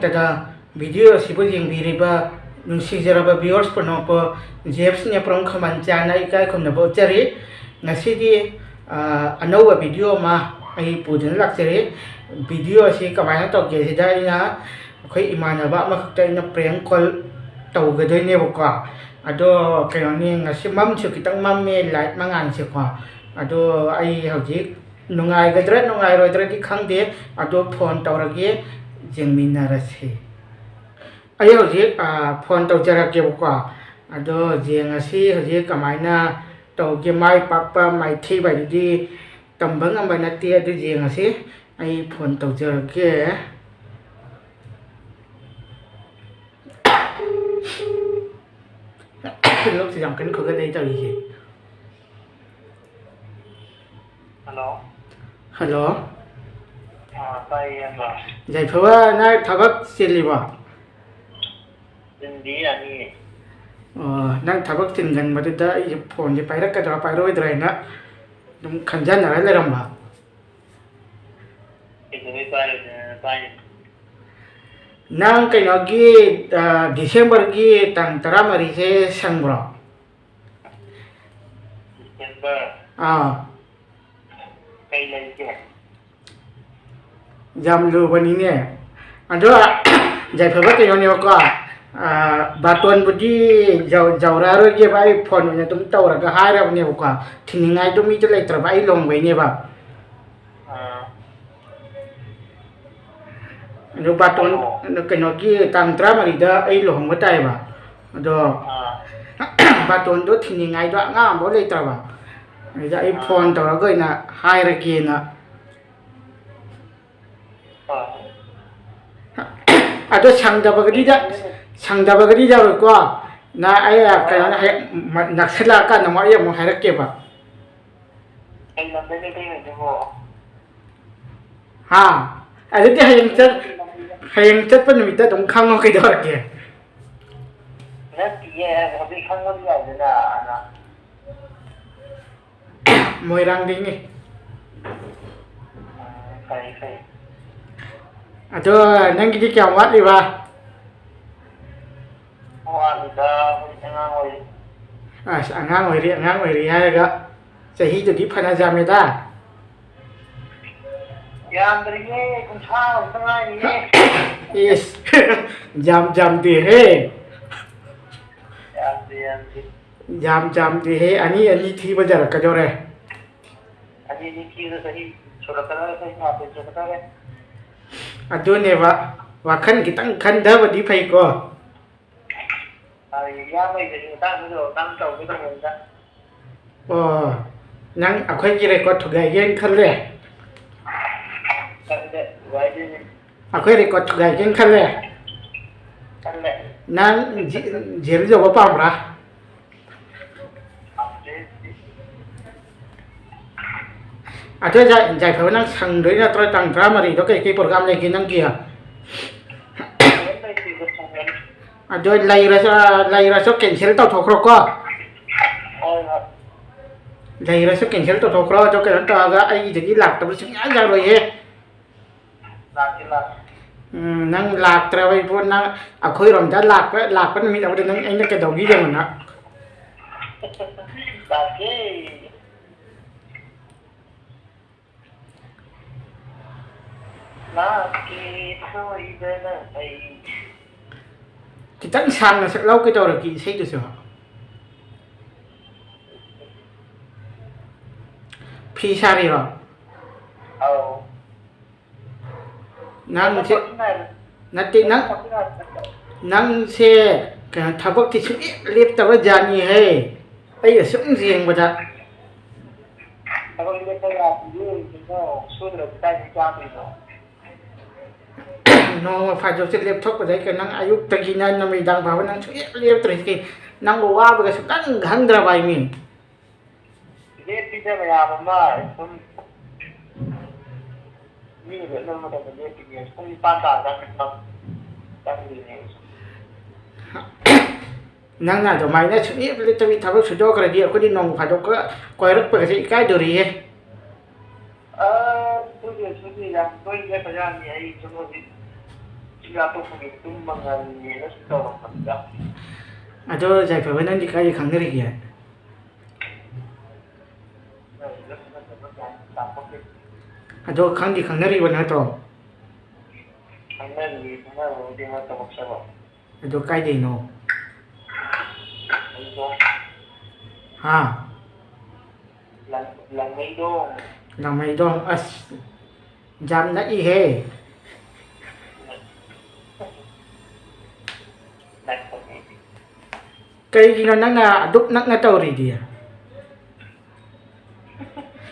ꯃꯛꯇꯗ video ꯑꯁꯤꯕꯨ ꯌꯦꯡꯕꯤꯔꯤꯕ ꯅꯨꯡꯁꯤꯖꯔꯕ ꯚꯤꯌꯨꯑꯔꯁ ꯄꯨꯝꯅꯃꯛꯄꯨ ꯖꯦꯞꯁ ꯅꯦꯄ꯭ꯔꯣꯝ ꯈꯃꯟ ꯆꯥꯅ ꯏꯀꯥꯏ ꯈꯨꯝꯅꯕ ꯎꯠꯆꯔꯤ ꯉꯁꯤꯗꯤ ꯑꯅꯧꯕ ꯚꯤꯗꯤꯑꯣ ꯑꯃ ꯑꯩ ꯄꯨꯗꯨꯅ ꯂꯥꯛꯆꯔꯤ ꯚꯤꯗꯤꯑꯣ ꯑꯁꯤ ꯀꯃꯥꯏꯅ ꯇꯧꯒꯦ ꯁꯤꯗ ꯑꯩꯅ ꯑꯩꯈꯣꯏ ꯏꯃꯥꯟꯅꯕ ꯑꯃꯈꯛꯇ ꯑꯩꯅ ꯄ꯭ꯔꯦꯡ ꯀꯣꯜ ꯇꯧꯒꯗꯣꯏꯅꯦꯕꯀꯣ ꯑꯗꯣ ꯀꯩꯅꯣꯅꯤ ꯉꯁꯤ ꯃꯝꯁꯨ ꯈꯤꯇꯪ ꯃꯝꯃꯦ ꯂꯥꯏꯠ ꯃꯉꯥꯟꯁꯦꯀꯣ ꯑꯗꯣ ꯑꯩ ꯍꯧꯖꯤꯛ ꯅꯨꯡꯉꯥꯏꯒꯗ꯭ꯔꯥ ꯅꯨꯡꯉꯥꯏꯔꯣꯏꯗ꯭ꯔꯗꯤ ꯈꯪꯗꯦ ꯑꯗꯣ ꯐꯣꯟ ꯇꯧꯔꯒꯦ ꯌꯦꯡꯃꯤꯟꯅꯔꯁꯤ ꯑꯩ ꯍꯧꯖꯤꯛ ꯐꯣꯟ ꯇꯧꯖꯔꯛꯀꯦꯕꯀꯣ ꯑꯗꯣ ꯌꯦꯡꯉꯁꯤ ꯍꯧꯖꯤꯛ ꯀꯃꯥꯏꯅ ꯇꯧꯒꯦ ꯃꯥꯏ ꯄꯥꯛꯄ ꯃꯥꯏꯊꯤꯕ ꯍꯥꯏꯗꯨꯗꯤ ꯇꯝꯕ ꯉꯝꯕ ꯅꯠꯇꯦ ꯑꯗꯨ ꯌꯦꯡꯉꯁꯤ ꯑꯩ ꯐꯣꯟ ꯇꯧꯖꯔꯛꯀꯦ ꯂꯣꯛꯁꯦ ꯌꯥꯝ ꯀꯟꯅ ꯈꯨꯒꯠꯂꯦ ꯇꯧꯔꯤꯁꯦ ꯍꯜꯂꯣ ꯍꯜꯂꯣ ꯇꯥꯏꯌꯦ ꯌꯥꯏꯐꯕ ꯅꯪ ꯊꯕꯛ ꯆꯤꯜꯂꯤꯕꯣ ꯆꯤꯟꯗꯤ ꯌꯥꯅꯤꯌꯦ ꯅꯪ ꯊꯕꯛ ꯆꯤꯟꯒꯟꯕꯗꯨꯗ ꯑꯩꯁꯦ ꯐꯣꯟꯁꯦ ꯄꯥꯏꯔꯛꯀꯗ꯭ꯔꯥ ꯄꯥꯏꯔꯛꯑꯣꯏꯗ꯭ꯔꯥ ꯍꯥꯏꯅ ꯑꯗꯨꯝ ꯈꯟꯖꯅꯔ ꯂꯩꯔꯝꯕ ꯄꯥꯏꯅꯤ ꯅꯪ ꯀꯩꯅꯣꯒꯤ ꯗꯤꯁꯦꯝꯕꯔꯒꯤ ꯇꯥꯡ 14ꯁꯦ ꯁꯪꯕ꯭ꯔꯣ ꯗꯤꯁꯦꯝꯕꯔ ꯀꯩ ꯂꯩꯒꯦ ꯌꯥꯝ ꯂꯨꯕꯅꯤꯅꯦ ꯑꯗꯣ ꯌꯥꯏꯐꯕ ꯀꯩꯅꯣꯅꯦꯕꯀꯣ ꯕꯥꯇꯣꯟꯕꯨꯗꯤ ꯌꯧꯔꯛꯑꯔꯣꯏꯒꯦꯕ ꯑꯩ ꯐꯣꯟ ꯑꯣꯏꯅ ꯑꯗꯨꯝ ꯇꯧꯔꯒ ꯍꯥꯏꯔꯕꯅꯦꯕꯀꯣ ꯊꯤꯅꯤꯡꯉꯥꯏꯗꯣ ꯃꯤꯗꯣ ꯂꯩꯇ꯭ꯔꯕ ꯑꯩ ꯂꯨꯍꯣꯡꯕꯩꯅꯦꯕ ꯑꯗꯣ ꯕꯥꯇꯣꯟ ꯀꯩꯅꯣꯒꯤ ꯇꯥꯡ 14ꯗ ꯑꯩ ꯂꯨꯍꯣꯡꯕ ꯇꯥꯏꯌꯦꯕ ꯑꯗꯣ ꯕꯥꯇꯣꯟꯗꯣ ꯊꯤꯅꯤꯡꯉꯥꯏꯗꯣ ꯑꯉꯥꯡ ꯑꯃꯐꯥꯎ ꯂꯩꯇ꯭ꯔꯕ ꯑꯗꯨꯗ ꯑꯩ ꯐꯣꯟ ꯇꯧꯔꯒ ꯑꯣꯏꯅ ꯍꯥꯏꯔꯒꯦꯅ ꯑꯗꯣ ꯁꯪꯗꯕꯒꯗꯤ ꯌꯥꯎꯔꯣꯏꯀꯣ ꯑꯩ ꯀꯩꯅꯣꯅ ꯍꯦꯛ ꯅꯛꯁꯤꯜꯂꯛꯑꯀꯥꯟꯗ ꯑꯩ ꯑꯃꯨꯛ ꯍꯥꯏꯔꯛꯀꯦꯕ ꯍꯥ ꯑꯗꯨꯗꯤ ꯍꯌꯦꯡ ꯆꯠꯄ ꯅꯨꯃꯤꯠꯇ ꯑꯗꯨꯝ ꯈꯪꯉꯣ ꯀꯩꯗꯧꯔꯒꯦ ꯅꯠꯇꯤꯌꯦ ꯍꯧꯖꯤꯛ ꯈꯪꯕꯗꯤ ꯌꯥꯏꯗꯅ ꯃꯣꯏꯔꯥꯡꯗꯩꯅꯤ ꯐꯩ ꯑꯗꯣ ꯅꯪꯒꯤꯗꯤ ꯀꯌꯥꯝ ꯋꯥꯠꯂꯤꯕ ꯋꯥꯠꯂꯤꯗ ꯍꯧꯖꯤꯛ ꯑꯉꯥꯡ ꯑꯣꯏꯔꯤ ꯑꯁ ꯑꯉꯥꯡ ꯑꯣꯏꯔꯤ ꯍꯥꯏꯔꯒ ꯆꯍꯤꯗꯨꯗꯤ ꯐꯅ ꯌꯥꯝꯃꯦꯗ ꯌꯥꯝꯗ꯭ꯔꯤꯌꯦ 30 ꯈꯛꯇ ꯉꯥꯏꯔꯤꯌꯦ ꯏꯁ ꯌꯥꯝꯗꯦꯍꯦ ꯌꯥꯝꯗꯦ ꯌꯥꯝꯗꯦꯍꯦ ꯑꯅꯤ ꯊꯤꯕ ꯌꯥꯔꯛꯀꯗꯧꯔꯦ ꯑꯅꯤ ꯊꯤꯕꯗ ꯆꯍꯤ ꯁꯨꯔꯛꯀꯗꯧꯔꯦ ꯆꯍꯤ 40 ꯁꯨꯔꯛꯀꯗꯧꯔꯦ ꯑꯗꯨꯅꯦꯕ ꯋꯥꯈꯜ ꯈꯤꯇꯪ ꯈꯟꯊꯕꯗꯤ ꯐꯩꯀꯣ ꯏꯌꯥꯝꯕꯒꯤ ꯃꯇꯥꯡꯗꯁꯨ ꯃꯇꯥꯡ ꯇꯧꯒꯦ ꯇꯧꯕꯅꯤꯗ ꯑꯣ ꯅꯪ ꯑꯩꯈꯣꯏꯒꯤ ꯔꯦꯀꯣꯔꯠ ꯊꯨꯒꯥꯏꯒꯦꯅ ꯈꯜꯂꯦ ꯈꯜꯂꯦ ꯊꯨꯒꯥꯏꯗꯣꯏꯅꯤ ꯑꯩꯈꯣꯏ ꯔꯦꯀꯣꯔꯠ ꯊꯨꯒꯥꯏꯒꯦꯅ ꯈꯜꯂꯦ ꯈꯜꯂꯦ ꯅꯪ ꯖꯦꯜ ꯌꯧꯕ ꯄꯥꯝꯕ꯭ꯔꯥ ꯑꯗꯣ ꯌꯥꯏꯐꯕ ꯅꯪ ꯁꯪꯗꯣꯏ ꯅꯠꯇ꯭ꯔꯣ ꯇꯥꯡ 14ꯗꯣ ꯀꯩꯀꯩ ꯄ꯭ꯔꯣꯒ꯭ꯔꯥꯝ ꯂꯩꯒꯦ ꯅꯪꯒꯤ ꯑꯗꯣ ꯂꯩꯔꯁꯨ ꯀꯦꯟꯁꯦꯜ ꯇꯧꯊꯣꯛꯈ꯭ꯔꯣꯀꯣ ꯂꯩꯔꯁꯨ ꯀꯦꯟꯁꯦꯜ ꯇꯧꯊꯣꯛꯈ꯭ꯔꯣ ꯑꯗꯣ ꯀꯩꯅꯣ ꯇꯧꯔꯒ ꯑꯩꯒꯤꯗꯒꯤ ꯂꯥꯛꯇꯕ ꯁꯨꯡꯌꯥ ꯌꯥꯔꯣꯏꯍꯦ ꯂꯥꯛꯀꯦ ꯅꯪ ꯂꯥꯛꯇ꯭ꯔꯕ ꯏꯕꯣ ꯅꯪ ꯑꯩꯈꯣꯏꯔꯣꯝꯗ ꯂꯥꯛꯄ ꯅꯨꯃꯤꯠ ꯑꯃꯗ ꯅꯪ ꯑꯩꯅ ꯀꯩꯗꯧꯒꯤ ꯌꯦꯡꯉꯣ ꯅꯪ ꯂꯥꯛꯀꯦ ꯁꯣꯏꯗꯅ ꯑꯩ ꯈꯤꯇꯪ ꯁꯥꯡꯅ ꯁꯛꯂꯥꯎ ꯀꯩꯗꯧꯔꯛꯀꯦ ꯏꯁꯩꯗꯨꯁꯨ ꯐꯤ ꯁꯥꯔꯤꯔꯣ ꯑꯧ ꯅꯪꯁꯦ ꯅꯠꯇꯦ ꯅꯪꯁꯦ ꯀꯩꯅꯣ ꯊꯕꯛꯇꯤ ꯁꯨꯡꯂꯦꯞ ꯂꯦꯞꯇꯕ ꯖꯥꯠꯅꯤꯍꯦ ꯑꯩ ꯑꯁꯨꯝ ꯌꯦꯡꯕꯗ ꯊꯕꯛ ꯂꯦꯞꯄ ꯌꯥꯗꯤꯌꯦ ꯀꯩꯅꯣ ꯁꯨꯗ꯭ꯔꯗꯤ ꯀꯥꯏꯗꯩ ꯆꯥꯗꯣꯏꯅꯣ ꯅꯣꯡꯃ ꯐꯥꯗꯣꯛꯁꯨ ꯂꯦꯞꯊꯣꯛꯄꯗꯩ ꯅꯪ ꯑꯌꯨꯛꯇꯒꯤꯅ ꯅꯨꯃꯤꯗꯥꯡ ꯐꯥꯎꯕ ꯅꯪ ꯁꯨꯡꯂꯦꯞ ꯂꯦꯞꯇ꯭ꯔꯤꯁꯤ ꯅꯪꯕꯨ ꯋꯥꯕꯒ ꯁꯨꯡꯈꯪ ꯈꯪꯗ꯭ꯔꯕ ꯍꯥꯏꯃꯤ ꯂꯦꯞꯄꯤꯗ ꯃꯌꯥꯝ ꯑꯃ ꯁꯨꯝ ꯃꯤꯅ ꯂꯦꯞꯅꯕ ꯃꯇꯝꯗ ꯂꯦꯞꯄꯤꯅꯦ ꯄꯨꯡ 9 ꯇꯥꯔꯀꯥꯟꯗ ꯆꯪꯗꯣꯏꯅꯦ ꯅꯪꯅ ꯑꯗꯨꯃꯥꯏꯅ ꯁꯨꯡꯂꯦꯞ ꯂꯦꯞꯇꯕꯤ ꯊꯕꯛ ꯁꯨꯗꯣꯛꯈ꯭ꯔꯗꯤ ꯑꯩꯈꯣꯏꯗꯤ ꯅꯣꯡ ꯐꯥꯗꯣꯛꯀ ꯀꯣꯏꯔꯛꯄꯒꯁꯦ ꯏꯀꯥꯏꯗꯣꯔꯤꯌꯦ ꯁꯨꯗꯦ ꯌꯥꯝ ꯇꯣꯏꯅ ꯂꯦꯞꯄ ꯌꯥꯅꯤ ꯑꯩ ꯁꯨꯝ ꯍꯧꯖꯤꯛ laptopnya itu mengalami seorang kerja. Aduh, saya bawa nanti kayak kangen lagi ya. Aduh, kangen lagi mana tuh? Kangen di mana dia nggak tahu siapa. Aduh, kayak deh no. Itu Ha, lang may dong. làm mày đó, dám đã y hề. Cái gì nó đúc nặng tàu rồi đi à?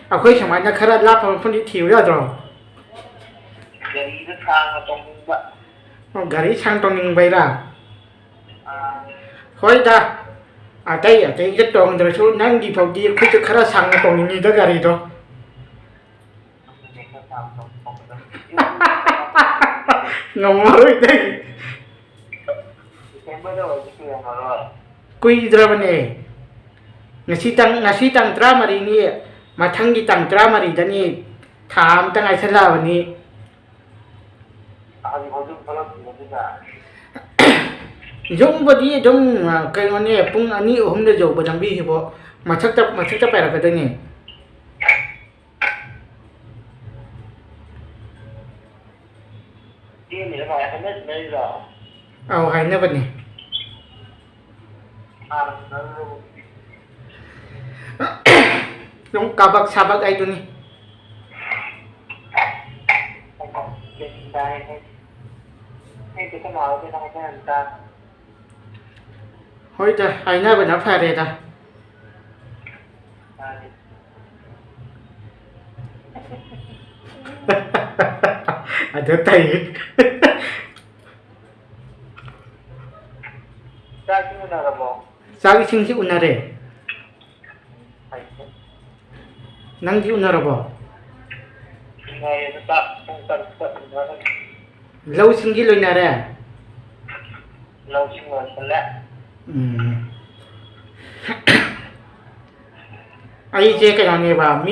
À, khơi chẳng phải nó khá là lắp phong đi thiếu ra rồi. Jadi itu sangat tombak. Gari sang tông nhìn bay ra. Khơi ta. À đây cái tông rồi số năng đi phòng đi khơi cho khá là sang tông nhìn đó gari đó. Ngomong rồi đây. Kui drama ne. Ngasi tang drama ini matang di tang drama ini dani tham tang ai sala bani. Jom bodi jom kai ngone pung ani ohum de jo badang bi hibo machak ta pera ka dani. Ini là bài hay nhất bây giờ. Au hai na bani. Yung kabak sabak ay dun ni. Hay cái nào cái nào cái người ta. Hoi ta ai na bana phare ta. Ada tai. Sa cái nào là bộ. Sagi singsi unare. Nang di unara ba? Ngày tetap tentang tentang Lau singgi lo nare. lâu sinh hoạt select. Ai je ka ne ba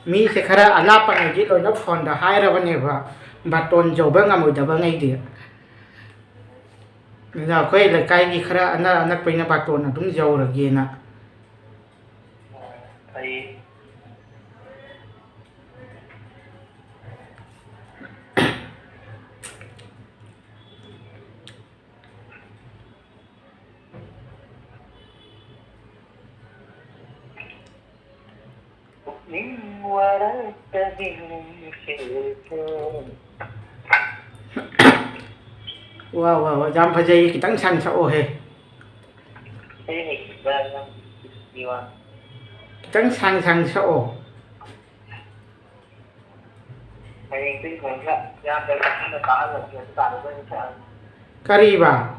mi se khara ala pa ne ji lo na phone da hai ra ba ne ba baton jo ba ngam da ba ngai di. Ni da khoi la kai gi khara anak pe na baton na dum jo ra ge na. Thì những hoa đã ta đi Wow, jam phajai ki tang sang sa o he. thế thì ra nhiều à. Tang sang sa o. Thầy tinh thần ra ra cái là ta là người ta là bên sao. Kari ba.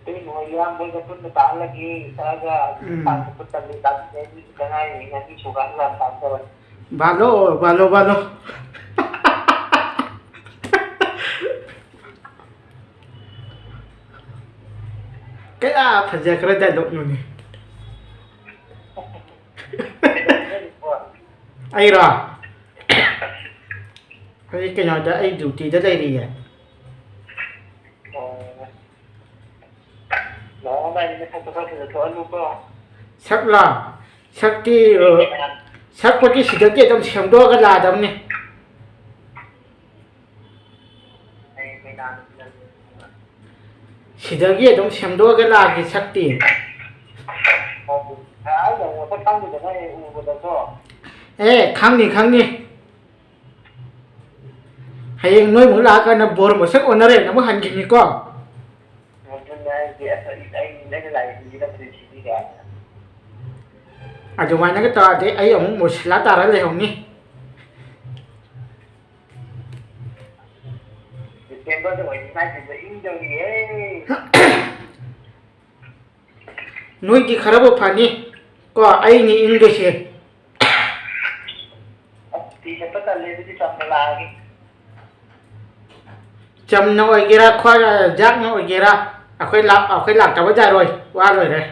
Tinh ngồi ra bên cái tuần ta là gì ta ra ta cũng tân đi ta cái này những cái số gắn làm ta rồi. Balo. Cái phajai khara da dok no ni. Ai ra. Cái nào da ai duty da dai ri ya. Nó đây nó không có thể thua luôn cơ. Sắc là sắc có cái sự kiện trong xem đó cái là đâu nè. Sự kiện trong xem đó cái là cái sắc tiền. Ê, khang đi. Hay nói muốn là cái nó bồi một sắc ôn này nó mới hành gì có. À chúng mày nói cái tòa thế ấy ông một lá tà ra liền nhỉ. Nuôi gì khá bộ phản nhỉ. Có ai nhỉ English gì. Thì sẽ tất cả lên cái chồng là cái Chầm nó ở kia ra khoa giác nó ở kia ra. Khơi lạc cháu dài rồi. Qua rồi đấy.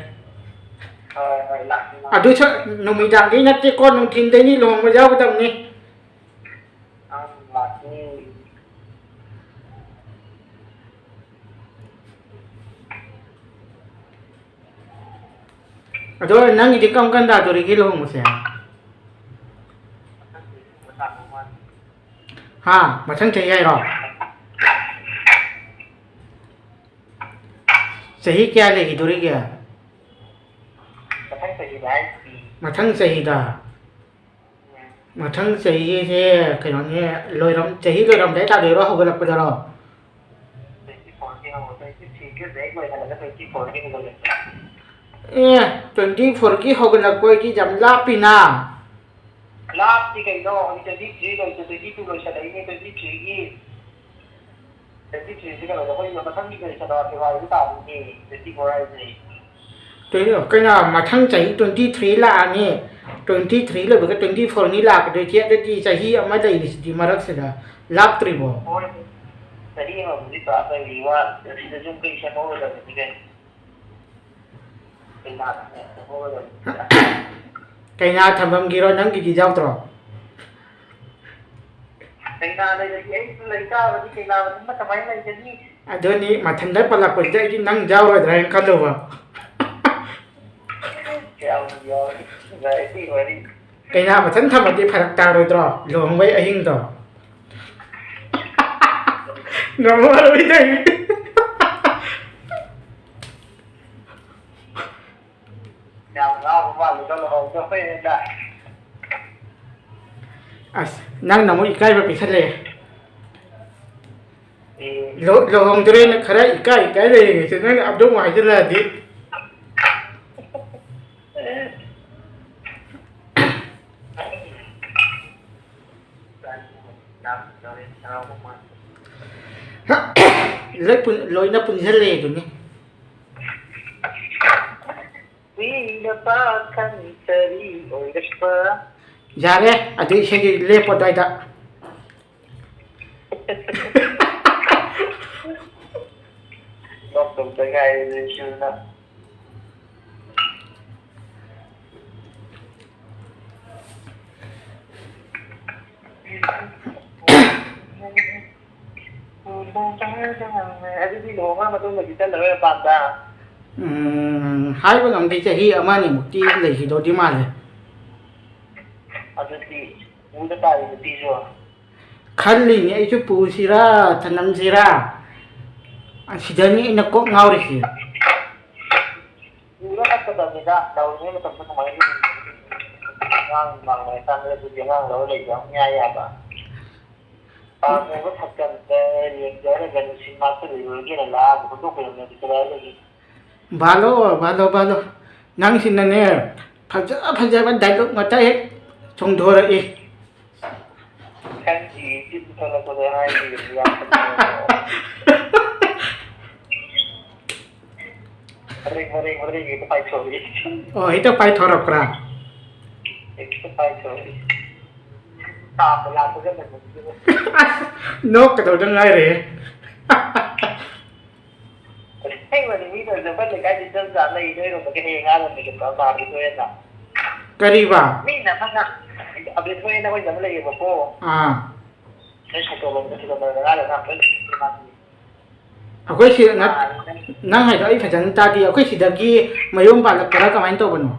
À tôi sợ nó mình đang đi nhắc cái con nó thìn tới ní lồng mà giao cái tầm ní. ꯑꯗꯣ ꯅꯪꯒꯤꯗꯤ ꯀꯔꯝ ꯀꯥꯟ ꯇꯥꯗꯣꯔꯤꯒꯦ ꯂꯨꯍꯣꯡꯕꯁꯦ ꯍꯥ ꯃꯊꯪ ꯆꯍꯤ ꯍꯥꯏꯔꯣ ꯆꯍꯤ ꯀꯌꯥ ꯂꯩꯈꯤꯗꯣꯔꯤꯒꯦ ꯃꯊꯪ ꯆꯍꯤꯗ ꯃꯊꯪ ꯆꯍꯤꯁꯦ ꯀꯩꯅꯣꯅꯦ ꯆꯍꯤ ꯂꯣꯏꯔꯝꯗꯥꯏ ꯇꯥꯗꯣꯏꯔꯣ ꯍꯧꯒꯠꯂꯛꯄꯗꯔꯣ ꯑꯦ 24ꯒꯤ ꯍꯧꯒꯠꯂꯛꯄꯒꯤ ꯌꯥꯝ ꯂꯥꯞꯄꯤꯅ ꯂꯥꯞꯇꯤ ꯀꯩꯅꯣ 23 ꯂꯣꯏꯁ 22 ꯂꯣꯏꯁꯜꯂꯛꯏꯅꯦ 23ꯒꯤ 23ꯁꯤ ꯀꯩꯅꯣꯗ ꯑꯩꯈꯣꯏ ꯃꯊꯪꯒꯤ ꯂꯣꯏꯁꯜꯂꯛꯑ ꯐꯦꯕ꯭ꯋꯥꯔꯤꯗ ꯇꯥꯗꯣꯏꯅꯦ 24 ꯍꯥꯏꯁꯦ ꯀꯩꯅꯣ ꯃꯊꯪ ꯆꯍꯤ 23 ꯂꯥꯛꯑꯅꯤ 23 ꯂꯣꯏꯕꯒ 24ꯅꯤ ꯂꯥꯛꯀꯗꯣꯏꯁꯦ ꯑꯗꯨꯗꯤ ꯆꯍꯤ ꯑꯃ ꯂꯩꯔꯤꯁꯤꯗꯤ ꯃꯔꯛꯁꯤꯗ ꯂꯥꯞꯇ꯭ꯔꯤꯕꯣ ꯍꯣꯏ ꯆꯍꯤ ꯑꯃꯕꯨꯗꯤ ꯄꯨꯔꯥ ꯂꯩꯔꯤ ꯋꯥ ꯁꯤꯗ ꯁꯨꯝ ꯀꯩ ꯁꯦꯝꯍꯧꯔꯗꯕꯅꯤ ꯀꯩꯅꯣ ꯀꯩꯅꯥ ꯊꯝꯐꯝꯒꯤꯔꯣ ꯅꯪꯒꯤꯗꯤ ꯌꯥꯎꯗ꯭ꯔꯣ ꯀꯩꯅꯥ ꯂꯩꯔꯗꯤ ꯑꯩꯁꯨ ꯂꯩꯇꯥꯕꯗꯤ ꯀꯩꯅꯥ ꯃꯊꯟꯇ ꯀꯃꯥꯏꯅ ꯂꯩꯒꯅꯤ ꯑꯗꯨꯅꯤ ꯃꯊꯟꯇ ꯄꯜꯂꯛꯄꯁꯤꯗ ꯑꯩꯗꯤ ꯅꯪ ꯌꯥꯎꯔꯣꯏꯗ꯭ꯔꯥ ꯍꯥꯏꯅ ꯈꯜꯂꯨꯕ ꯀꯩꯅꯥ ꯃꯊꯟ ꯊꯝꯃꯗꯤ ꯐꯔꯛ ꯇꯥꯔꯣꯏꯗ꯭ꯔꯣ ꯂꯨꯍꯣꯡꯕꯩ ꯑꯍꯤꯡꯗꯣ ꯉꯝꯃꯔꯣꯏꯗ ꯌꯥꯝ ꯉꯥꯎꯕ ꯃꯥꯜꯂꯤꯗ ꯂꯨꯍꯣꯡꯗꯣꯏꯅ ꯑꯁ ꯅꯪꯅ ꯑꯃꯨꯛ ꯏꯀꯥꯏꯕ ꯄꯤꯁꯜꯂꯛꯑꯦ ꯂꯨꯍꯣꯡꯗ꯭ꯔꯦꯅ ꯈꯔ ꯏꯀꯥꯏ ꯂꯩꯔꯤꯉꯩꯁꯦ ꯅꯪꯅ ꯑꯗꯨꯝ ꯍꯥꯏꯖꯤꯜꯂꯛꯑꯗꯤ ꯂꯣꯏꯅ ꯄꯨꯟꯁꯤꯜꯂꯛꯑꯦ ꯑꯗꯨꯅꯤ ꯌꯥꯔꯦ ꯑꯗꯨ ꯏꯁꯩꯗꯤ ꯂꯦꯞꯄꯣ ꯑꯗꯨꯋꯥꯏꯗ ꯑꯗꯨꯗꯤ ꯂꯨꯍꯣꯡꯉ ꯃꯇꯨꯡꯗꯗꯤ ꯆꯠꯂꯔꯣꯏ ꯃꯄꯥꯟꯗ ꯍꯥꯏꯕ ꯉꯝꯗꯦ ꯆꯍꯤ ꯑꯃꯅꯤꯃꯨꯛꯇꯤ ꯂꯩꯈꯤꯗꯧꯗꯤ ꯃꯥꯜꯂꯦ ꯑꯗꯨꯗꯤ ꯎꯗ ꯇꯥꯔꯤ ꯅꯨꯄꯤꯁꯨ ꯈꯜꯂꯤꯅꯦ ꯑꯩꯁꯨ ꯄꯨꯁꯤꯔꯥ ꯊꯅꯝꯁꯤꯔꯥ ꯑꯁꯤꯗꯅꯤ ꯑꯩꯅ ꯀꯣꯛ ꯉꯥꯎꯔꯤꯁꯦ ꯄꯨꯔ ꯆꯠꯀꯗꯕꯅꯤꯗ ꯇꯧꯔꯤꯉꯩ ꯃꯇꯝꯗ ꯀꯃꯥꯏꯅ ꯑꯉꯥꯡ ꯃꯥꯡꯉꯀꯥꯟꯗ ꯑꯗꯨꯗꯤ ꯑꯉꯥꯡ ꯂꯧꯔ ꯂꯩꯕ ꯌꯥꯏ ꯌꯥꯕ ꯄꯥꯝꯃꯦꯕ ꯊꯛꯀꯟꯗ ꯌꯦꯡꯖꯔꯒ ꯅꯨꯡꯁꯤꯠ ꯃꯥꯛꯇ ꯂꯩꯔꯨꯔꯒꯦꯅ ꯂꯥꯛꯑꯒ ꯍꯨꯟꯗꯣꯛꯄꯤꯔꯝꯃꯗꯤ ꯀꯗꯥꯏꯗꯒꯤ ꯚꯥꯂꯣ ꯅꯪꯁꯤꯅꯅꯦ ꯐꯖꯕ ꯗꯥꯏꯂꯣꯛ ꯉꯥꯛꯇ ꯍꯦꯛ ꯆꯣꯡꯊꯣꯔꯛꯏ ꯈꯪꯗꯤ ꯆꯤꯟ ꯊꯣꯛꯂꯛꯄꯗ ꯍꯥꯏꯈꯤꯕꯅꯤ ꯌꯥꯝ ꯃꯔꯩ ꯍꯦꯛꯇ ꯄꯥꯏꯊꯣꯛꯏ ꯑꯣ ꯍꯦꯛꯇ ꯄꯥꯏꯊꯣꯔꯛꯄ꯭ꯔꯥ ꯍꯦꯛꯇ ꯄꯥꯏꯊꯣꯛꯏ ꯇꯥꯝꯕ ꯂꯥꯛꯄꯒ ꯅꯣꯛꯀꯗꯧꯗ ꯉꯥꯏꯔꯦ ꯑꯁꯦꯡꯕꯅꯤ ꯃꯤꯅ ꯑꯩꯈꯣꯏ ꯂꯩꯀꯥꯏꯗꯤ ꯆꯞ ꯆꯥ ꯂꯩ ꯅꯣꯏꯔꯣꯝꯗꯒꯤ ꯍꯌꯦꯡ ꯉꯥꯔꯣꯝꯗꯒꯤ ꯊꯣꯛꯑꯦꯅ ꯀꯔꯤꯕ ꯃꯤꯅ ꯑꯃꯅ ꯑꯕꯦ ꯊꯣꯛꯑꯦꯅ ꯑꯩꯈꯣꯏ ꯑꯃ ꯂꯩꯌꯦꯕꯀꯣ ꯅꯣꯏ ꯁꯥꯏꯀꯜꯂꯣꯝꯗ ꯁꯤꯂꯣꯝꯗ ꯑꯩꯈꯣꯏ ꯁꯤ ꯅꯪ ꯍꯥꯏꯗꯣ ꯑꯩ ꯐꯖꯅ ꯇꯥꯗꯦ ꯑꯩꯈꯣꯏ ꯁꯤꯗꯒꯤ ꯃꯌꯨꯝ ꯄꯥꯜꯂꯛꯄꯔꯥ ꯀꯃꯥꯏꯅ ꯇꯧꯕꯅꯣ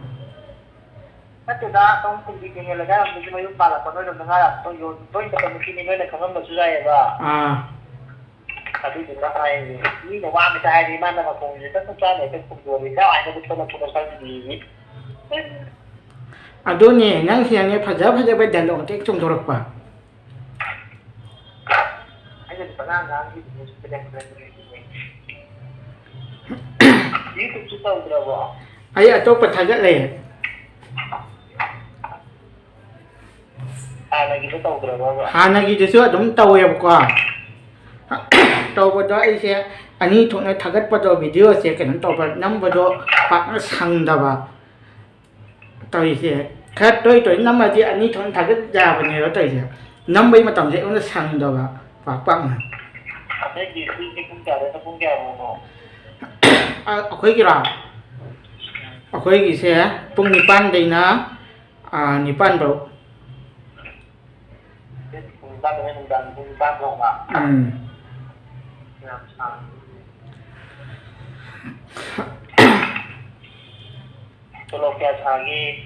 ꯅꯠꯇꯦꯗ ꯁꯣꯝ ꯈꯨꯟꯒꯤ ꯀꯩꯅꯣ ꯂꯩꯀꯥꯏꯔꯣꯝꯗꯒꯤ ꯃꯌꯨꯝ ꯄꯥꯜꯂꯛꯄ ꯅꯣꯏꯔꯣꯝꯗ ꯉꯥ ꯇꯣꯏꯅ ꯅꯨꯄꯤꯅꯤ ꯅꯣꯏꯅ ꯈꯪꯉꯝꯕꯁꯨ ꯌꯥꯏꯑꯕ ꯑꯗꯨꯗꯨꯅ ꯍꯥꯏꯔꯤ ꯃꯤꯅ ꯋꯥ ꯑꯃꯇ ꯍꯥꯏꯔꯗꯤ ꯃꯥꯅ ꯃꯈꯣꯡꯁꯦ ꯆꯞ ꯆꯥꯅ ꯍꯦꯛꯇ ꯈꯨꯝꯗꯣꯔꯤ ꯀꯥꯏꯋꯥꯏꯗꯕꯨ ꯊꯣꯛꯂꯛꯄꯅꯣ ꯈꯪꯗꯦ ꯑꯗꯨꯅꯦ ꯅꯪꯁꯤꯅꯅꯦ ꯐꯖꯕ ꯗꯥꯏꯂꯣꯛ ꯉꯥꯛꯇ ꯍꯦꯛ ꯆꯣꯡꯊꯣꯔꯛꯄ ꯑꯩꯅꯗꯤ ꯄꯉꯥꯡ ꯉꯥꯡꯈꯤꯕꯅꯦ ꯌꯨꯇꯨꯕꯁꯨ ꯇꯧꯗ꯭ꯔꯕꯣ ꯑꯩ ꯑꯇꯣꯞꯄ ꯊꯥꯒꯠꯂꯦ ꯍꯥꯟꯅꯒꯤꯗꯣ ꯇꯧꯗ꯭ꯔꯕꯕ ꯍꯥꯟꯅꯒꯤꯗꯨꯁꯨ ꯑꯗꯨꯝ ꯇꯧꯋꯦꯕꯀꯣ ꯇꯧꯕꯗꯣ ꯑꯩꯁꯦ ꯑꯅꯤ ꯊꯣꯛꯅ ꯊꯥꯒꯠꯄꯗꯣ ꯚꯤꯗꯤꯑꯣꯁꯦ ꯀꯩꯅꯣ ꯇꯧꯕ ꯅꯝꯕꯗꯣ ꯄꯥꯛꯅ ꯁꯪꯗꯕ ꯇꯧꯔꯤꯁꯦ ꯈꯔ ꯇꯣꯏ ꯅꯝꯃꯗꯤ ꯑꯅꯤ ꯊꯣꯛꯅ ꯊꯥꯒꯠ ꯌꯥꯕꯅꯦꯕ ꯇꯧꯔꯤꯁꯦ ꯅꯝꯕꯩ ꯃꯇꯝꯁꯦ ꯑꯩꯉꯣꯟꯗ ꯁꯪꯗꯕ ꯄꯥꯛꯅ ꯄꯨꯡ ꯀꯌꯥꯗꯩꯅ ꯄꯨꯡ ꯀꯌꯥꯐꯥꯎꯅꯣ ꯑꯩꯈꯣꯏꯒꯤꯔꯣ ꯑꯩꯈꯣꯏꯒꯤꯁꯦ ꯄꯨꯡ 9ꯗꯩꯅ 9 ꯐꯥꯎ ꯅꯨꯡꯗꯥꯡ ꯄꯨꯡ 9 ꯐꯥꯎꯕ ꯌꯥꯝ ꯁꯥꯡꯉꯤ Tolo kaya sagi.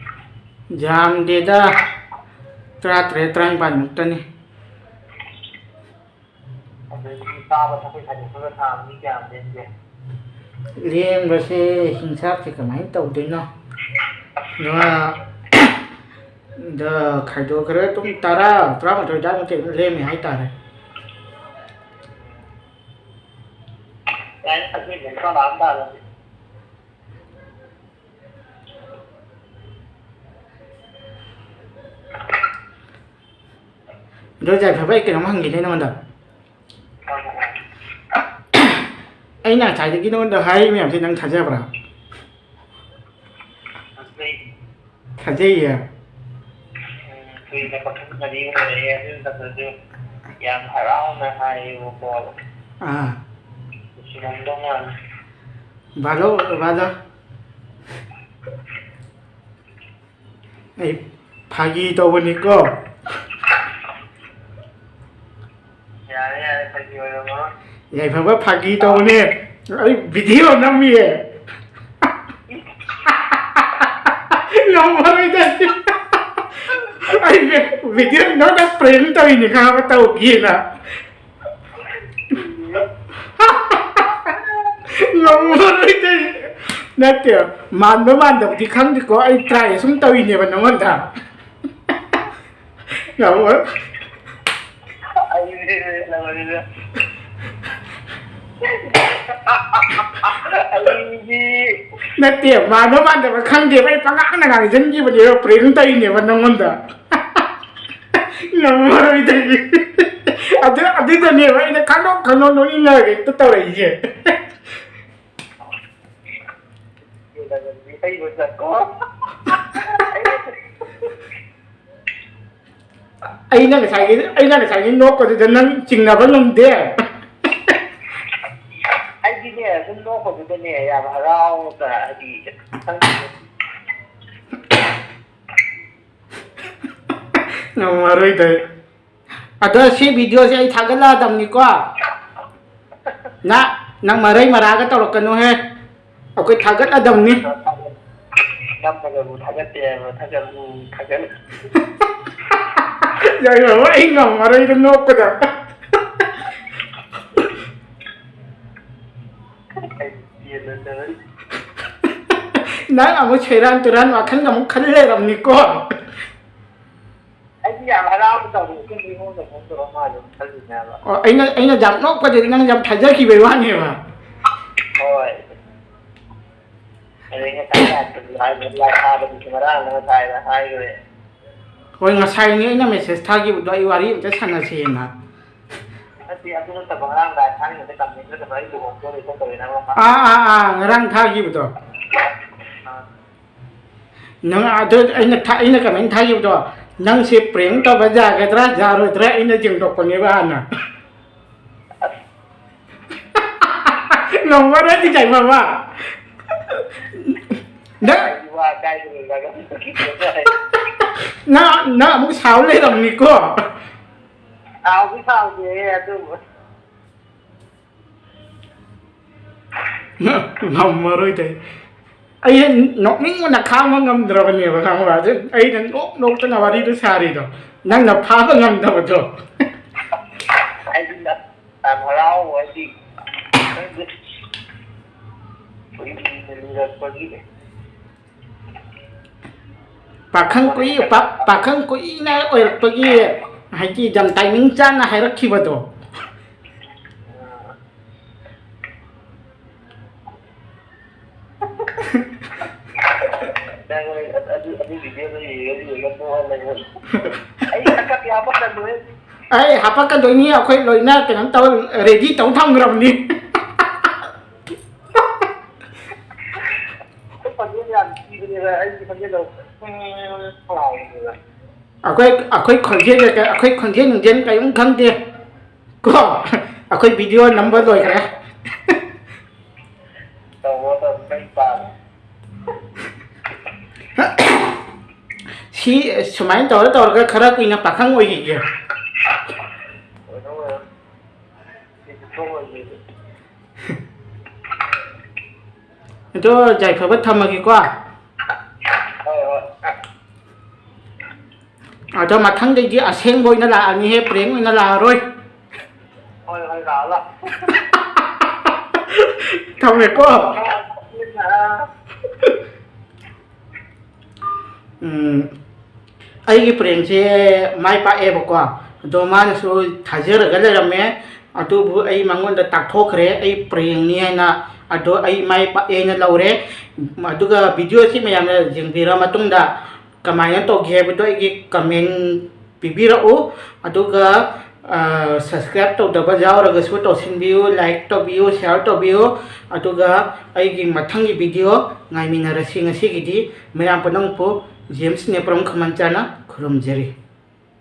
ꯌꯥꯝꯗꯦꯗ 13 14ꯃꯨꯛꯇꯅꯤ ꯑꯗꯨꯗꯤ ꯆꯥꯕ ꯊꯛꯄ ꯈꯥꯏꯗꯣꯛꯄꯒ ꯊꯥ ꯑꯃꯒꯤ ꯀꯌꯥꯝ ꯂꯦꯝꯒꯦ ꯂꯦꯝꯕꯁꯦ ꯍꯤꯡꯁꯥꯞꯁꯦ ꯀꯃꯥꯏꯅ ꯇꯧꯗꯣꯏꯅꯣ ꯗ ꯈꯥꯏꯗꯣꯛꯈ꯭ꯔꯦ ꯑꯗꯨꯝ 10 11 ꯑꯗꯨꯋꯥꯏꯃꯨꯛꯇꯤ ꯑꯗꯨꯝ ꯂꯦꯝꯃꯤ ꯍꯥꯏꯇꯥꯔꯦ ꯌꯥꯏ ꯑꯗꯨꯏꯗꯤ ꯈꯔ ꯂꯥꯛꯑꯝ ꯇꯥꯔꯗꯤ ꯑꯗꯣ ꯌꯥꯏꯐꯕ ꯑꯩ ꯀꯩꯅꯣꯝ ꯍꯪꯒꯦꯅꯦ ꯅꯉꯣꯟꯗ ꯑꯩꯅ ꯉꯁꯥꯏꯗꯒꯤ ꯅꯉꯣꯟꯗ ꯍꯥꯏꯔꯤ ꯃꯌꯥꯝꯁꯦ ꯅꯪ ꯊꯥꯖꯕ꯭ꯔꯥ ꯊꯥꯖꯩꯌꯦ ꯀꯨꯏꯅ ꯄꯥꯈꯪ ꯃꯔꯤ ꯑꯣꯏꯔꯛꯑꯦ ꯑꯗꯨ ꯃꯇꯝꯗꯁꯨ ꯌꯥꯝ ꯍꯔꯥꯎꯅ ꯍꯥꯏꯌꯦꯕꯀꯣ ꯅꯨꯡꯁꯤꯔꯝꯗꯧ ꯃꯥꯜꯂꯦ ꯚꯥꯂꯣ ꯑꯩ ꯐꯥꯒꯤ ꯇꯧꯕꯅꯤꯀꯣ ꯌꯥꯔꯦ ꯐꯥꯒꯤ ꯑꯣꯏꯔꯝꯃꯔꯣꯏ ꯌꯥꯏꯐꯕ ꯐꯥꯒꯤ ꯇꯧꯕꯅꯦ ꯑꯩ ꯚꯤꯗꯤꯑꯣ ꯅꯝꯃꯤꯌꯦ ꯉꯝꯃꯔꯣꯏꯗ ꯑꯩ ꯚꯤꯗꯤꯑꯣ ꯅꯪꯅ ꯄ꯭ꯔꯦꯡ ꯇꯧꯔꯤꯅꯤ ꯈꯪꯉꯕ ꯇꯧꯒꯦꯅ ꯉꯝꯃꯔꯣꯏꯗ ꯅꯠꯇꯦ ꯃꯥꯟꯕ ꯃꯥꯟꯗꯕꯗꯤ ꯈꯪꯗꯦꯀꯣ ꯑꯩ ꯇ꯭ꯔꯥꯏ ꯁꯨꯝ ꯇꯧꯔꯤꯅꯦꯕ ꯅꯉꯣꯟꯗ ꯉꯝꯃꯔꯣꯏ ꯅꯠꯇꯦ ꯃꯥꯟꯕ ꯃꯥꯟꯗꯕ ꯈꯪꯗꯦꯕ ꯑꯩ ꯄꯉꯥꯡꯗ ꯉꯥꯡꯁꯤꯟꯈꯤꯕꯅꯦꯕ ꯄ꯭ꯔꯦꯡ ꯇꯧꯔꯤꯅꯦꯕ ꯅꯉꯣꯟꯗ ꯉꯝꯃꯔꯣꯏꯗ ꯑꯗꯨꯗꯅꯦꯕ ꯑꯩꯅ ꯈꯪꯗꯣꯛ ꯅꯣꯛꯅꯤꯡꯉꯒ ꯍꯦꯛꯇ ꯇꯧꯔꯛꯏꯁꯦ ꯑꯩꯅ ꯉꯁꯥꯏꯒꯤ ꯅꯣꯛꯄꯗꯨꯗ ꯅꯪ ꯆꯤꯡꯅꯕ ꯉꯝꯗꯦ ꯑꯩꯗꯤꯅꯦ ꯑꯗꯨꯝ ꯅꯣꯛꯄꯗꯨꯗꯅꯦ ꯌꯥꯝ ꯍꯔꯥꯎꯅ ꯍꯥꯏꯗꯤ ꯉꯝꯃꯔꯣꯏꯗ ꯑꯗꯣ ꯁꯤ ꯚꯤꯗꯤꯑꯣꯁꯦ ꯑꯩ ꯊꯥꯒꯠꯂꯛꯑꯗꯕꯅꯤꯀꯣ ꯅꯪ ꯃꯔꯩ ꯃꯔꯥꯒ ꯇꯧꯔꯛꯀꯅꯨꯍꯦ ꯑꯩꯈꯣই ꯊꯥꯒꯠꯂꯗꯕꯅꯤ ꯅꯝꯃꯒꯕꯨ ꯊꯥꯒꯠꯇꯦ ꯍꯥꯏꯕ ꯊꯥꯒꯠꯂꯨ ꯌꯥꯏꯐꯕ ꯑꯩ ꯉꯝꯃꯔꯣꯏꯗ ꯅꯣꯛꯄꯗ ꯅꯪ ꯑꯃꯨꯛ ꯁꯦꯔꯥꯟ ꯇꯨꯔꯥꯟ ꯋꯥꯈꯜꯒ ꯑꯃꯨꯛ ꯈꯜ ꯂꯩꯔꯝꯅꯤꯀꯣ ꯑꯩꯗꯤ ꯌꯥꯝ ꯍꯔꯥꯎꯅ ꯇꯧꯔꯦ ꯃꯤꯉꯣꯟꯗ ꯐꯣꯡꯗꯣꯔ ꯃꯥꯜꯂꯦ ꯈꯜꯂꯤꯅꯦꯕ ꯑꯩꯅ ꯌꯥꯝ ꯅꯣꯛꯄꯗꯗꯤ ꯅꯪ ꯌꯥꯝ ꯊꯥꯖꯈꯤꯕꯩ ꯋꯥꯅꯦꯕ ꯍꯣꯏ ꯑꯗꯩ ꯉꯁꯥꯏ ꯊꯥꯕꯗꯨꯁꯨ ꯉꯔꯥꯡ ꯊꯥꯏꯅ ꯍꯥꯏꯈ꯭ꯔꯦ ꯍꯣꯏ ꯉꯁꯥꯏꯅꯤ ꯑꯩꯅ ꯃꯦꯁꯦꯖ ꯊꯥꯈꯤꯕꯗꯣ ꯑꯩ ꯋꯥꯔꯤ ꯑꯝꯇ ꯁꯥꯟꯅꯁꯦꯅ ꯅꯠꯇꯦ ꯑꯗꯨ ꯅꯠꯇꯕ ꯉꯔꯥꯡ ꯂꯥꯏ ꯊꯥꯔꯤꯉꯩꯗ ꯀꯃꯦꯟ ꯅꯠꯇꯕ ꯑꯩ ꯂꯨꯍꯣꯡꯗꯣꯔꯦ ꯈꯣꯠꯇꯣꯔꯦꯅ ꯉꯔꯥꯡ ꯊꯥꯈꯤꯕꯗꯣ ꯅꯪ ꯑꯗꯨ ꯑꯩꯅ ꯀꯃꯦꯟ ꯊꯥꯈꯤꯕꯗꯣ ꯅꯪꯁꯦ ꯄ꯭ꯔꯦꯡ ꯇꯧꯕ ꯌꯥꯒꯗ꯭ꯔꯥ ꯌꯥꯔꯣꯏꯗ꯭ꯔꯥ ꯑꯩꯅ ꯌꯦꯡꯊꯣꯛꯄꯅꯦꯕ ꯍꯥꯟꯅ ꯉꯝꯃꯔꯣꯏꯗꯤ ꯌꯥꯏꯐꯕ ꯅꯪ ꯑꯃꯨꯛ ꯁꯥꯎ ꯂꯩꯔꯝꯅꯤꯀꯣ ꯁꯥꯎꯗꯦ ꯑꯗꯨꯕꯨ ꯉꯝꯃꯔꯣꯏꯗ ꯑꯩ ꯅꯣꯛꯅꯤꯡꯕꯅ ꯈꯥꯡꯕ ꯉꯝꯗ꯭ꯔꯕꯅꯦꯕ ꯈꯪꯕ꯭ꯔ ꯑꯩꯅ ꯅꯣꯛꯇꯅ ꯋꯥꯔꯤꯗꯣ ꯁꯥꯔꯤꯗꯣ ꯅꯪꯅ ꯐꯥꯕ ꯉꯝꯗꯕꯗꯣ ꯑꯩꯗꯤ ꯌꯥꯝ ꯍꯔꯥꯎꯕ ꯍꯥꯏꯗꯤ ꯂꯤꯔꯛꯄꯒꯤ ꯄꯥꯈꯪ ꯀꯨꯏꯅ ꯑꯣꯏꯔꯛꯄꯒꯤ ꯍꯥꯏꯗꯤ ꯌꯥꯝ ꯇꯥꯏꯃꯤꯡ ꯆꯥꯅ ꯍꯥꯏꯔꯛꯈꯤꯕꯗꯣ ꯑꯩ ꯍꯥꯄꯛꯀꯗꯣꯏꯅꯤ ꯑꯩꯈꯣꯏ ꯂꯣꯏꯅ ꯀꯩꯅꯣ ꯇꯧ ꯔꯦꯗꯤ ꯇꯧ ꯊꯝꯈ꯭ꯔꯕꯅꯤ ꯑꯩꯈꯣꯏ ꯈꯣꯟꯖꯦꯜ ꯅꯨꯡꯖꯦꯜ ꯀꯔꯤꯝ ꯈꯪꯗꯦ ꯀꯣ ꯑꯩꯈꯣꯏ ꯚꯤꯗꯤꯑꯣ ꯅꯝꯕ ꯂꯣꯏꯈ꯭ꯔꯦ ꯁꯤ ꯁꯨꯃꯥꯏꯅ ꯇꯧꯔꯒ ꯈꯔ ꯀꯨꯏꯅ ꯄꯥꯈꯪ ꯑꯣꯏꯈꯤꯒꯦ ꯑꯗꯣ ꯌꯥꯏꯐꯕ ꯊꯝꯃꯒꯦꯀꯣ ꯑꯗꯣ ꯃꯊꯪꯗꯩꯗꯤ ꯑꯁꯦꯡꯕ ꯑꯣꯏꯅ ꯂꯥꯛꯑꯅꯤꯍꯦ ꯄ꯭ꯔꯦꯡ ꯑꯣꯏꯅ ꯂꯥꯛꯑꯔꯣꯏ ꯍꯣꯏ ꯍꯣꯏ ꯂꯥꯛꯑꯣ ꯊꯝꯃꯦꯀꯣ ꯑꯩꯒꯤ ꯄ꯭ꯔꯦꯡꯁꯦ ꯃꯥꯏ ꯄꯥꯛꯑꯦꯕꯀꯣ ꯑꯗꯣ ꯃꯥꯅꯁꯨ ꯊꯥꯖꯔꯒ ꯂꯩꯔꯝꯃꯦ ꯑꯗꯨꯕꯨ ꯑꯩ ꯃꯉꯣꯟꯗ ꯇꯥꯛꯊꯣꯛꯈ꯭ꯔꯦ ꯑꯩ ꯄ꯭ꯔꯦꯡꯅꯤ ꯍꯥꯏꯅ ꯑꯗꯣ ꯑꯩ ꯃꯥꯏ ꯄꯥꯛꯑꯦꯅ ꯂꯧꯔꯦ ꯑꯗꯨꯒ ꯚꯤꯗꯤꯑꯣꯁꯤ ꯃꯌꯥꯝꯅ ꯌꯦꯡꯕꯤꯔ ꯃꯇꯨꯡꯗ ꯀꯃꯥꯏꯅ ꯇꯧꯒꯦ ꯍꯥꯏꯕꯗꯣ ꯑꯩꯒꯤ ꯀꯃꯦꯟ ꯄꯤꯕꯤꯔꯛꯎ ꯑꯗꯨꯒ ꯁꯕꯁꯀ꯭ꯔꯥꯏꯕ ꯇꯧꯗꯕ ꯌꯥꯎꯔꯒꯁꯨ ꯇꯧꯁꯤꯟꯕꯤꯌꯨ ꯂꯥꯏꯛ ꯇꯧꯕꯤꯌꯨ ꯁꯤꯌꯥꯔ ꯇꯧꯕꯤꯌꯨ ꯑꯗꯨꯒ ꯑꯩꯒꯤ ꯃꯊꯪꯒꯤ ꯚꯤꯗꯤꯑꯣ ꯉꯥꯏꯃꯤꯟꯅꯔꯁꯤ ꯉꯁꯤꯒꯤꯗꯤ ꯃꯌꯥꯝ ꯄꯨꯝꯅꯃꯛꯄꯨ ꯖꯦꯝꯁ ꯅꯦꯄ꯭ꯔꯝ ꯈꯃꯟ ꯆꯥꯅ ꯈꯨꯔꯨꯝꯖꯔꯤ